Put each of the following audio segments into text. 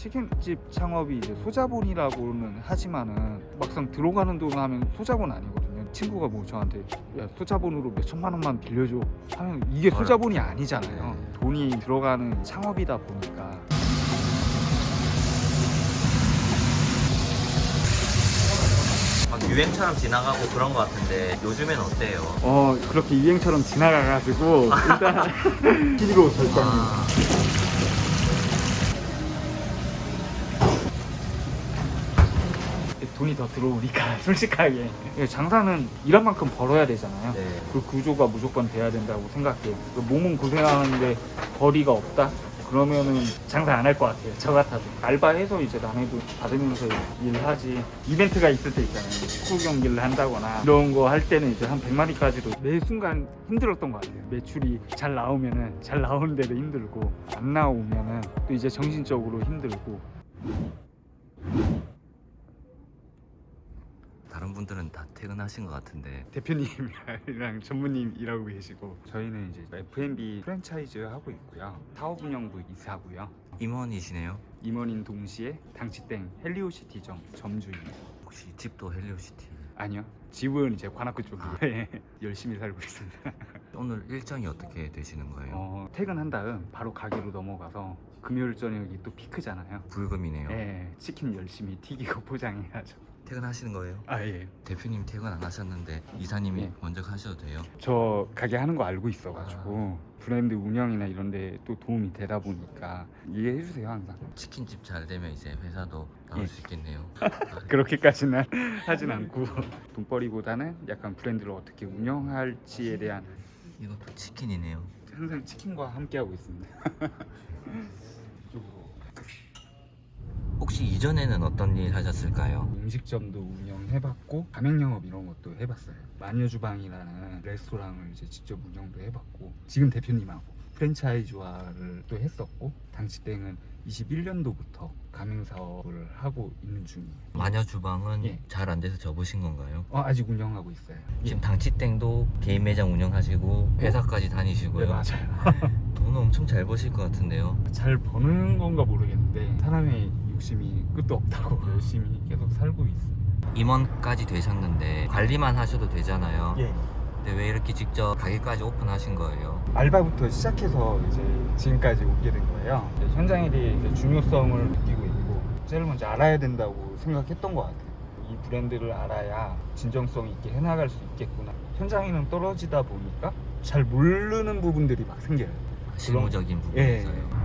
치킨집 창업이 이제 소자본이라고는 하지만은 막상 들어가는 돈 하면 소자본 아니거든요. 친구가 뭐 저한테 야 소자본으로 몇 천만 원만 빌려줘 하면 이게 소자본이 아니잖아요. 돈이 들어가는 창업이다 보니까. 막 유행처럼 지나가고 그런 것 같은데 요즘엔 어때요? 그렇게 유행처럼 지나가가지고 일단 피디고 결정입니다. 돈이 더 들어오니까 솔직하게 장사는 일한 만큼 벌어야 되잖아요. 네. 그 구조가 무조건 돼야 된다고 생각해요. 몸은 고생하는데 벌이가 없다? 그러면은 장사 안 할 것 같아요. 저 같아도 알바해서 이제 남해도 받으면서 일하지. 이벤트가 있을 때 있잖아요. 축구 경기를 한다거나 이런 거 할 때는 이제 한 100마리까지도 매 순간 힘들었던 것 같아요. 매출이 잘 나오면은 잘 나오는 데도 힘들고 안 나오면은 또 이제 정신적으로 힘들고. 다른 분들은 다 퇴근하신 것 같은데 대표님이랑 전무님 일하고 계시고 저희는 이제 F&B 프랜차이즈 하고 있고요. 사업 운영부 이사고요. 임원이시네요? 임원인 동시에 당치땡 헬리오시티점 점주입니다. 혹시 집도 헬리오시티? 아니요, 집은 이제 관악구 쪽에 열심히 살고 있습니다. 오늘 일정이 어떻게 되시는 거예요? 퇴근한 다음 바로 가게로 넘어가서 금요일 저녁이 또 피크잖아요. 불금이네요. 네, 치킨 열심히 튀기고 포장해야죠. 퇴근하시는 거예요? 아 예. 대표님 퇴근 안 하셨는데 이사님이 예. 먼저 가셔도 돼요? 저 가게 하는 거 알고 있어가지고 브랜드 운영이나 이런 데 또 도움이 되다 보니까 이해해 주세요 항상. 치킨집 잘 되면 이제 회사도 나올 예. 수 있겠네요. 그렇게까지는 하진 않고 돈벌이보다는 약간 브랜드를 어떻게 운영할지에 대한 이것도 치킨이네요. 항상 치킨과 함께 하고 있습니다. 혹시 이전에는 어떤 일 하셨을까요? 음식점도 운영해봤고 가맹영업 이런 것도 해봤어요. 마녀주방이라는 레스토랑을 이제 직접 운영도 해봤고 지금 대표님하고 프랜차이즈화를 또 했었고 당치땡은 21년도부터 가맹사업을 하고 있는 중이에요. 마녀주방은 예. 잘 안 돼서 접으신 건가요? 아직 운영하고 있어요. 지금 당치땡도 개인 매장 운영하시고 회사까지 다니시고요. 네 맞아요. 돈 엄청 잘 버실 것 같은데요. 잘 버는 건가 모르겠는데 사람의 욕심이 끝도 없다고 열심히 계속 살고 있습니다. 임원까지 되셨는데 관리만 하셔도 되잖아요. 예. 근데 왜 이렇게 직접 가게까지 오픈하신 거예요? 알바부터 시작해서 이제 지금까지 오게 된 거예요. 이제 현장에 대해 이제 중요성을 느끼고 있고 제일 먼저 알아야 된다고 생각했던 것 같아요. 이 브랜드를 알아야 진정성 있게 해나갈 수 있겠구나. 현장에는 떨어지다 보니까 잘 모르는 부분들이 막 생겨요. 실무적인 예. 부분에서요.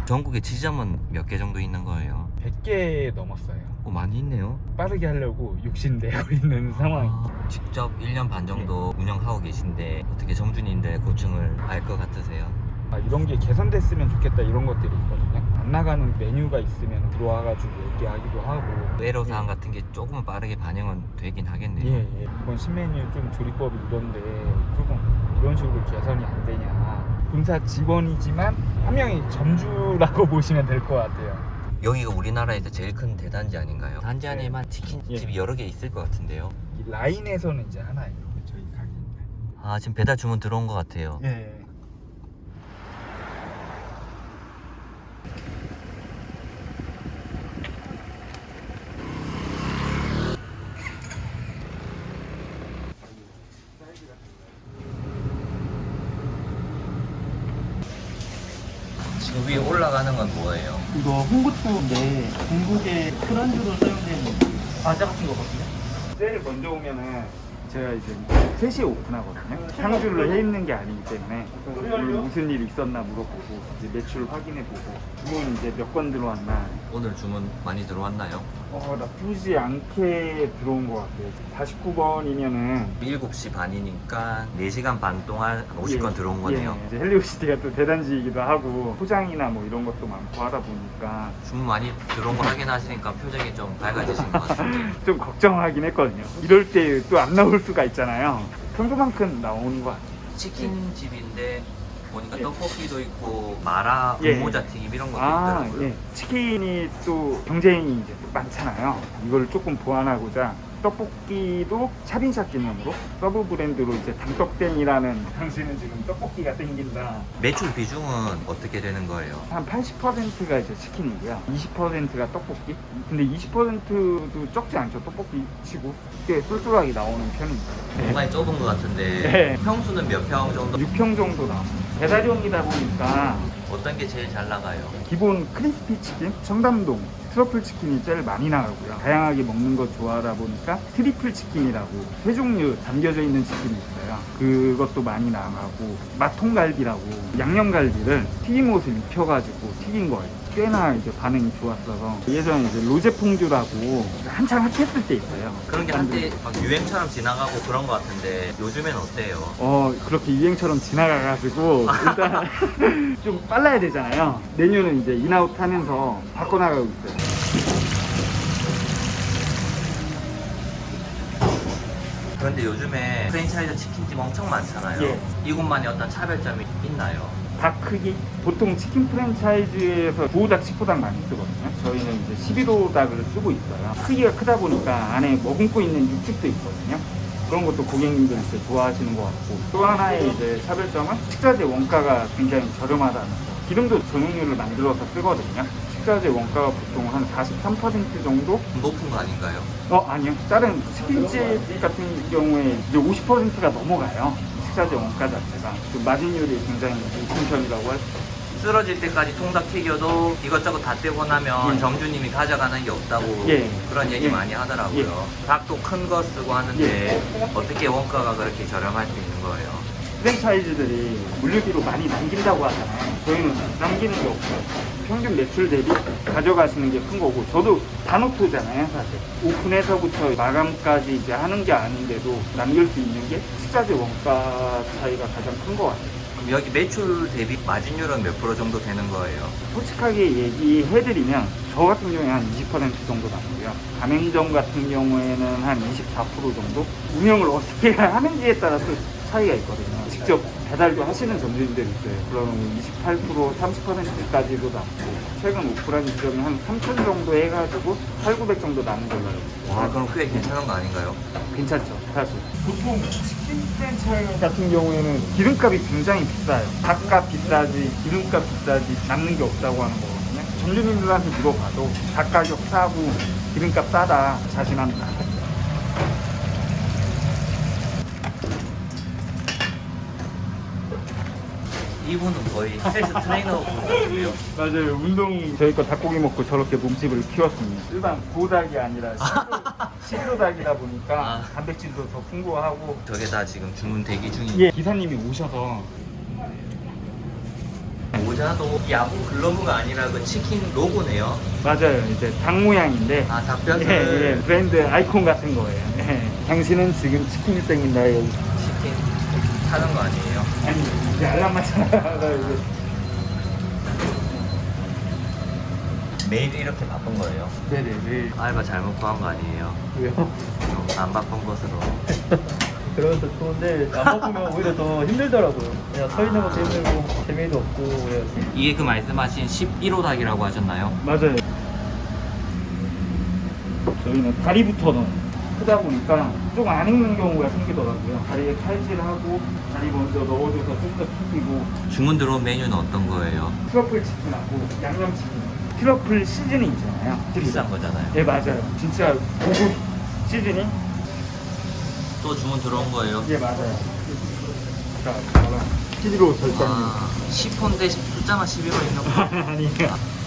전국에 지점은 몇 개 정도 있는 거예요? 100개 넘었어요. 많이 있네요. 빠르게 하려고 욕심내고 있는 상황이. 직접 1년 반 정도 운영하고 계신데 어떻게 점주님들의 고충을 알 것 같으세요? 이런 게 개선됐으면 좋겠다 이런 것들이 있거든요. 안 나가는 메뉴가 있으면 들어와가지고 얘기하기도 하고. 애로사항 같은 게 조금 빠르게 반영은 되긴 하겠네요. 예. 이번 신메뉴 좀 조리법이 이런데 조금 이런 식으로 개선이 안 되냐. 본사 직원이지만 한 명이 점주라고 보시면 될 것 같아요. 여기가 우리나라에서 제일 큰 대단지 아닌가요? 단지 안에만 치킨집이 여러 개 있을 것 같은데요. 이 라인에서는 이제 하나예요. 저희 가게입니다. 지금 배달 주문 들어온 것 같아요. 예. 지금 위에 올라가는 건 뭐예요? 이거 홍고추인데 중국의 술안주로 사용되는 과자 같은 거거든요. 제일 먼저 오면은 제가 이제 3시에 오픈하거든요. 상주를 해 있는 게 아니기 때문에 오늘 무슨 일이 있었나 물어보고 이제 매출 확인해보고 주문 이제 몇 건 들어왔나. 오늘 주문 많이 들어왔나요? 나쁘지 않게 들어온 것 같아요. 49번이면은 7시 반이니까 4시간 반 동안 50건 들어온 거네요. 이제 헬리오시티가 또 대단지이기도 하고 포장이나 뭐 이런 것도 많고 하다 보니까 주문 많이 들어온 거 확인하시니까 표정이 좀 밝아지신 것 같은데 좀 걱정하긴 했거든요. 이럴 때 또 안 나올 수가 있잖아요. 평소만큼 나오는 것 같아요. 치킨집인데 보니까 예. 떡볶이도 있고 마라, 예. 분모자 튀김 이런 것도 있더라고요. 치킨이 또 경쟁이 이제 많잖아요. 이걸 조금 보완하고자 떡볶이도 차빈샷 개념으로 서브 브랜드로 이제 당떡땡이라는 당신은 지금 떡볶이가 땡긴다. 매출 비중은 어떻게 되는 거예요? 한 80%가 이제 치킨이고요. 20%가 떡볶이. 근데 20%도 적지 않죠. 떡볶이 치고 꽤 쏠쏠하게 나오는 편입니다. 공간이 좁은 것 같은데 네. 평수는 몇 평 정도? 6평 정도 나옵니다. 배달용이다 보니까 어떤 게 제일 잘 나가요? 기본 크리스피 치킨, 청담동 트러플 치킨이 제일 많이 나가고요. 다양하게 먹는 거 좋아하다 보니까 트리플 치킨이라고 세 종류 담겨져 있는 치킨이 있어요. 그것도 많이 나가고 맛통갈비라고 양념갈비를 튀김옷을 입혀가지고 튀긴 거예요. 꽤나 이제 반응이 좋았어서 예전에 이제 로제퐁듀라고 한창 핫했을 때 있어요. 그런 게 한때 막 유행처럼 지나가고 그런 것 같은데 요즘엔 어때요? 그렇게 유행처럼 지나가가지고 일단 좀 빨라야 되잖아요. 메뉴는 이제 인아웃 하면서 바꿔나가고 있어요. 그런데 요즘에 프랜차이즈 치킨집 엄청 많잖아요. 예. 이곳만의 어떤 차별점이 있나요? 닭 크기? 보통 치킨 프랜차이즈에서 9호닭, 10호닭 많이 쓰거든요. 저희는 이제 11호닭을 쓰고 있어요. 크기가 크다 보니까 안에 머금고 있는 육즙도 있거든요. 그런 것도 고객님들 이제 좋아하시는 것 같고, 또 하나의 이제 차별점은 식자재 원가가 굉장히 저렴하다는 거. 기름도 전용유를 만들어서 쓰거든요. 식자재 원가가 보통 한 43% 정도? 높은 거 아닌가요? 아니요. 다른 치킨집 같은 경우에 이제 50%가 넘어가요. 식자재 원가 자체가. 그 마진율이 굉장히 높은 편이라고 할 수 있어요. 쓰러질 때까지 통닭 튀겨도 이것저것 다 떼고 나면 예. 정주님이 가져가는 게 없다고 예. 그런 얘기 예. 많이 하더라고요. 닭도 큰 거 쓰고 하는데 어떻게 원가가 그렇게 저렴할 수 있는 거예요? 프랜차이즈들이 물류비로 많이 남긴다고 하잖아요. 저희는 남기는 게 없어요. 평균 매출 대비 가져가시는 게 큰 거고, 저도 단오토잖아요, 사실. 오픈해서부터 마감까지 이제 하는 게 아닌데도 남길 수 있는 게 식자재 원가 차이가 가장 큰 것 같아요. 그럼 여기 매출 대비 마진율은 몇 프로 정도 되는 거예요? 솔직하게 얘기해드리면 저 같은 경우에 한 20% 정도 나고요. 가맹점 같은 경우에는 한 24% 정도? 운영을 어떻게 하는지에 따라서 차이가 있거든요. 직접 배달도 하시는 점주님들이 있어요. 그러면 28%, 30%까지도 남고, 최근 오프라인 지점이 한 3,000 정도 해가지고 8,900 정도 나는 걸로 알고 있어요. 와, 그럼 꽤 괜찮은 거 아닌가요? 괜찮죠, 사실. 보통 치킨 프랜차이즈 같은 경우에는 기름값이 굉장히 비싸요. 닭값 비싸지, 기름값 비싸지, 남는 게 없다고 하는 거거든요. 점주님들한테 물어봐도 닭 가격 싸고 기름값 싸다 자신합니다. 이분은 거의 헬스 트레이너 분 같은데요? 맞아요. 운동 저희 거 닭고기 먹고 저렇게 몸집을 키웠습니다. 일반 고닭이 아니라 시로닭이다 보니까 아. 단백질도 더 풍부하고. 저게 다 지금 주문 대기 중인 예, 기사님이 오셔서 모자도 야구 글러브가 아니라 그 치킨 로고네요. 맞아요. 이제 닭 모양인데 아, 닭뼈를 예, 브랜드 아이콘 같은 거예요. 예. 당신은 지금 치킨이 땡긴다. 여기. 치킨 사는 거 아니에요? 아니 이제 알람만 찾아가지고. 매일 이렇게 바쁜 거예요? 네네네. 알바 잘못 구한 거 아니에요? 왜요? 좀 안 바쁜 것으로. 그러면 더 좋은데 안 바쁘면 오히려 더 힘들더라고요. 그냥 서 있는 것도 힘들고 재미도 없고 그래요. 이게 그 말씀하신 11호 닭이라고 하셨나요? 맞아요. 저희는 다리부터는 크다 보니까 좀 안 익는 경우가 생기더라고요. 다리에 칼질하고 다리 먼저 넣어줘서 좀 더 튀기고. 주문 들어온 메뉴는 어떤 거예요? 트러플 치킨하고 양념 치킨. 트러플 시즈닝 있잖아요. 비싼 거잖아요. 네 맞아요. 진짜 고급 시즈닝. 또 주문 들어온 거예요? 예 맞아요. 자, 저랑 11호 절단님. 아, 10호인데 숫자만 11호 있는 거. 아니에요.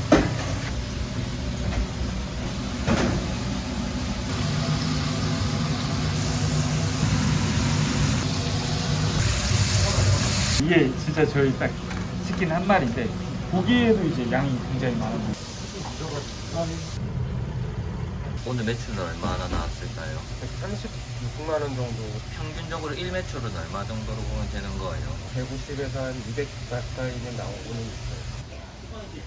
이게 진짜 저희 딱 치킨 한 마리인데 고기에도 이제 양이 굉장히 많아요. 오늘 매출은 얼마나 나왔을까요? 136만 원 정도, 평균적으로 1매출은 얼마 정도로 보면 되는 거예요? 150에서 한 200 가까이는 나오고는 있어요.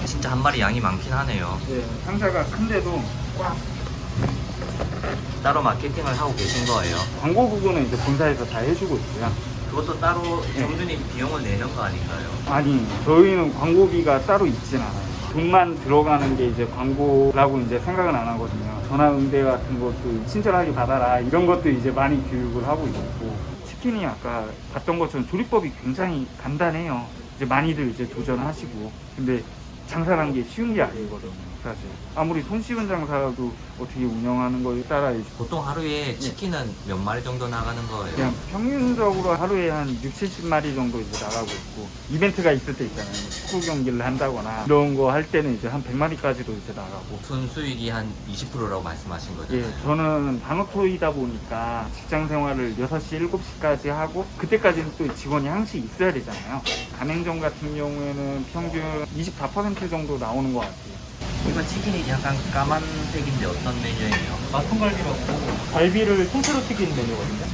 진짜 한 마리 양이 많긴 하네요. 네, 상자가 큰데도 꽉 따로 마케팅을 하고 계신 거예요? 광고 부분은 이제 본사에서 다 해주고 있고요. 그것도 따로 네. 점주님 비용을 내는 거 아닌가요? 아니, 저희는 광고비가 따로 있진 않아요. 돈만 들어가는 게 이제 광고라고 이제 생각은 안 하거든요. 전화 응대 같은 것도 친절하게 받아라 이런 것도 이제 많이 교육을 하고 있고, 치킨이 아까 봤던 것처럼 조리법이 굉장히 간단해요. 이제 많이들 이제 도전하시고, 근데 장사라는 게 쉬운 게 아니거든요. 사실 아무리 손쉬운 장사도 어떻게 운영하는 거에 따라 이제 보통 하루에 치킨은 몇 마리 정도 나가는 거예요? 그냥 평균적으로 하루에 한 6, 70마리 정도 이제 나가고 있고, 이벤트가 있을 때 있잖아요. 축구 경기를 한다거나 이런 거 할 때는 이제 한 100마리까지도 이제 나가고. 순수익이 한 20%라고 말씀하신 거잖아요. 예, 저는 단오토이다 보니까 직장 생활을 6시, 7시까지 하고, 그때까지는 또 직원이 항상 있어야 되잖아요. 가맹점 같은 경우에는 평균 24% 정도 나오는 것 같아요. 이건 치킨이 약간 까만색인데 어떤 메뉴예요? 마통갈비라고 갈비를 통째로 튀긴 메뉴거든요.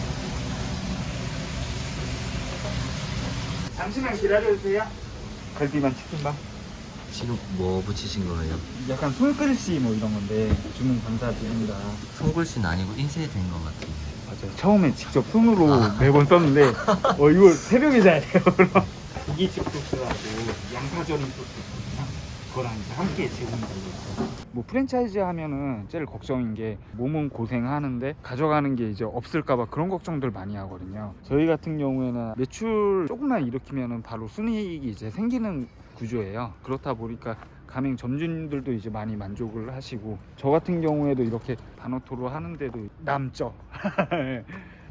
잠시만 기다려주세요. 갈비만 치킨밥. 지금 뭐 붙이신 거예요? 약간 손글씨 뭐 이런 건데 주문 감사드립니다. 손글씨는 아니고 인쇄된 것 같은데. 맞아요. 처음에 직접 손으로 매번 썼는데 이걸 새벽에 자야 돼요. 고기칩 소스하고 양파절임 소스 있거든요. 그거랑 이제 함께 제공되고 있어요. 뭐 프랜차이즈 하면은 제일 걱정인 게 몸은 고생하는데 가져가는 게 이제 없을까봐 그런 걱정들 많이 하거든요. 저희 같은 경우에는 매출 조금만 일으키면은 바로 순이익이 이제 생기는 구조예요. 그렇다 보니까 가맹 점주님들도 이제 많이 만족을 하시고, 저 같은 경우에도 이렇게 단오토로 하는데도 남죠.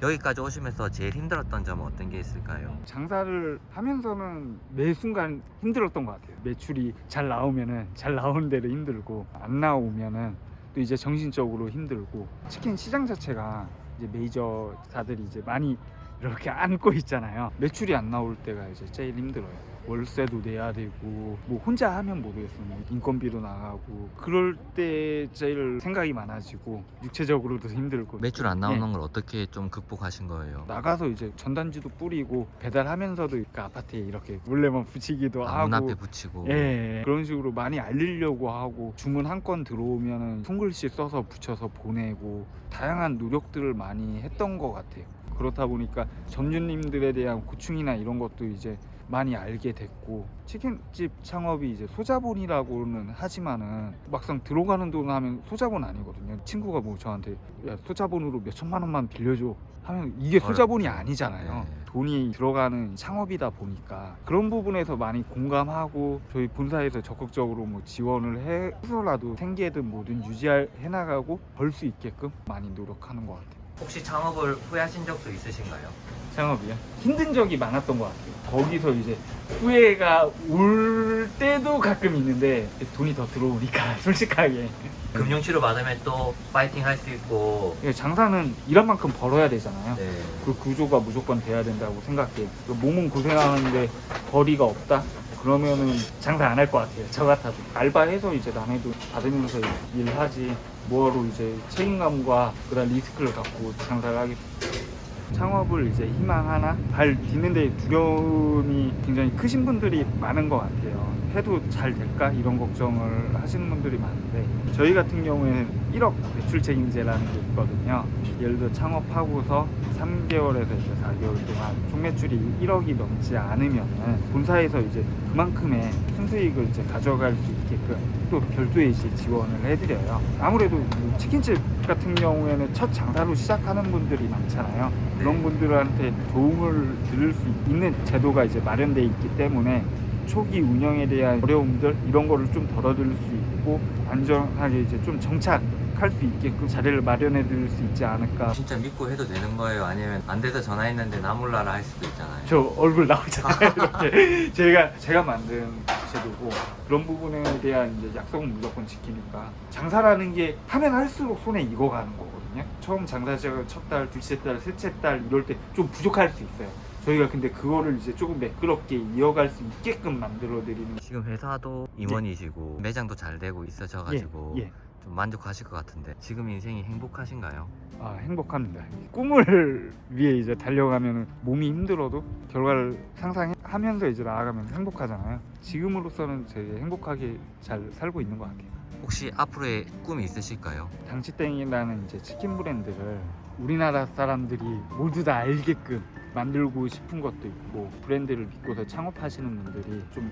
여기까지 오시면서 제일 힘들었던 점은 어떤 게 있을까요? 장사를 하면서는 매 순간 힘들었던 것 같아요. 매출이 잘 나오면은 잘 나오는 대로 힘들고, 안 나오면은 또 이제 정신적으로 힘들고, 치킨 시장 자체가 이제 메이저사들이 이제 많이 이렇게 안고 있잖아요. 매출이 안 나올 때가 이제 제일 힘들어요. 월세도 내야 되고, 뭐 혼자 하면 모르겠어요. 뭐 인건비도 나가고, 그럴 때 제일 생각이 많아지고 육체적으로도 힘들고. 매출 안 나오는 예. 걸 어떻게 좀 극복하신 거예요? 나가서 이제 전단지도 뿌리고 배달하면서도 그 아파트에 이렇게 몰래만 붙이기도 문 하고, 앞에 붙이고. 예, 그런 식으로 많이 알리려고 하고, 주문 한 건 들어오면은 손글씨 써서 붙여서 보내고, 다양한 노력들을 많이 했던 것 같아요. 그렇다 보니까 점주님들에 대한 고충이나 이런 것도 이제 많이 알게 됐고, 치킨집 창업이 이제 소자본이라고는 하지만은 막상 들어가는 돈 하면 소자본 아니거든요. 친구가 뭐 저한테 야, 소자본으로 몇 천만 원만 빌려줘 하면 이게 소자본이 어렵죠. 아니잖아요. 네. 돈이 들어가는 창업이다 보니까 그런 부분에서 많이 공감하고, 저희 본사에서 적극적으로 뭐 지원을 해서라도 생계든 뭐든 유지해 나가고 벌 수 있게끔 많이 노력하는 것 같아요. 혹시 창업을 후회하신 적도 있으신가요? 창업이요? 힘든 적이 많았던 것 같아요. 거기서 이제 후회가 올 때도 가끔 있는데 돈이 더 들어오니까 솔직하게. 금융치료 받으면 또 파이팅 할 수 있고. 장사는 일한 만큼 벌어야 되잖아요. 네. 그 구조가 무조건 돼야 된다고 생각해요. 몸은 고생하는데 벌이가 없다? 그러면은 장사 안 할 것 같아요. 저 같아도. 알바해서 이제 남해도 받으면서 일하지, 뭐하러 이제 책임감과 그다음 리스크를 갖고 장사를 하겠어요. 창업을 이제 희망하나 발 딛는데 두려움이 굉장히 크신 분들이 많은 것 같아요. 해도 잘 될까 이런 걱정을 하시는 분들이 많은데, 저희 같은 경우에는 1억 매출 책임제라는 게 있거든요. 예를 들어 창업하고서 3개월에서 이제 4개월 동안 총 매출이 1억이 넘지 않으면 본사에서 이제 그만큼의 순수익을 이제 가져갈 수 있게끔 또 별도의 이제 지원을 해드려요. 아무래도 치킨집 같은 경우에는 첫 장사로 시작하는 분들이 많잖아요. 그런 분들한테 도움을 드릴 수 있는 제도가 이제 마련되어 있기 때문에 초기 운영에 대한 어려움들 이런 거를 좀 덜어드릴 수 있고, 안전하게 이제 좀 정착할 수 있게끔 자리를 마련해 드릴 수 있지 않을까. 진짜 믿고 해도 되는 거예요? 아니면 안 돼서 전화했는데 나 몰라라 할 수도 있잖아요. 저 얼굴 나오잖아요. 이렇게 제가 만든 제도고, 그런 부분에 대한 이제 약속은 무조건 지키니까. 장사라는 게 하면 할수록 손에 익어가는 거거든요. 처음 장사 시작을 첫 달, 둘째 달, 셋째 달 이럴 때 좀 부족할 수 있어요. 저희가 근데 그거를 이제 조금 매끄럽게 이어갈 수 있게끔 만들어 드리는. 지금 회사도 임원이시고 매장도 잘 되고 있으셔가지고 예. 좀 좀 만족하실 것 같은데 지금 인생이 행복하신가요? 아, 행복합니다. 꿈을 위해 이제 달려가면 몸이 힘들어도 결과를 상상하면서 이제 나아가면 행복하잖아요. 지금으로서는 되게 행복하게 잘 살고 있는 것 같아요. 혹시 앞으로의 꿈이 있으실까요? 당치땡이라는 이제 치킨 브랜드를 우리나라 사람들이 모두 다 알게끔 만들고 싶은 것도 있고, 브랜드를 믿고서 창업하시는 분들이 좀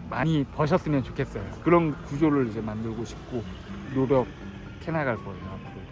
많이 버셨으면 좋겠어요. 그런 구조를 이제 만들고 싶고 노력해 나갈 거예요, 앞으로.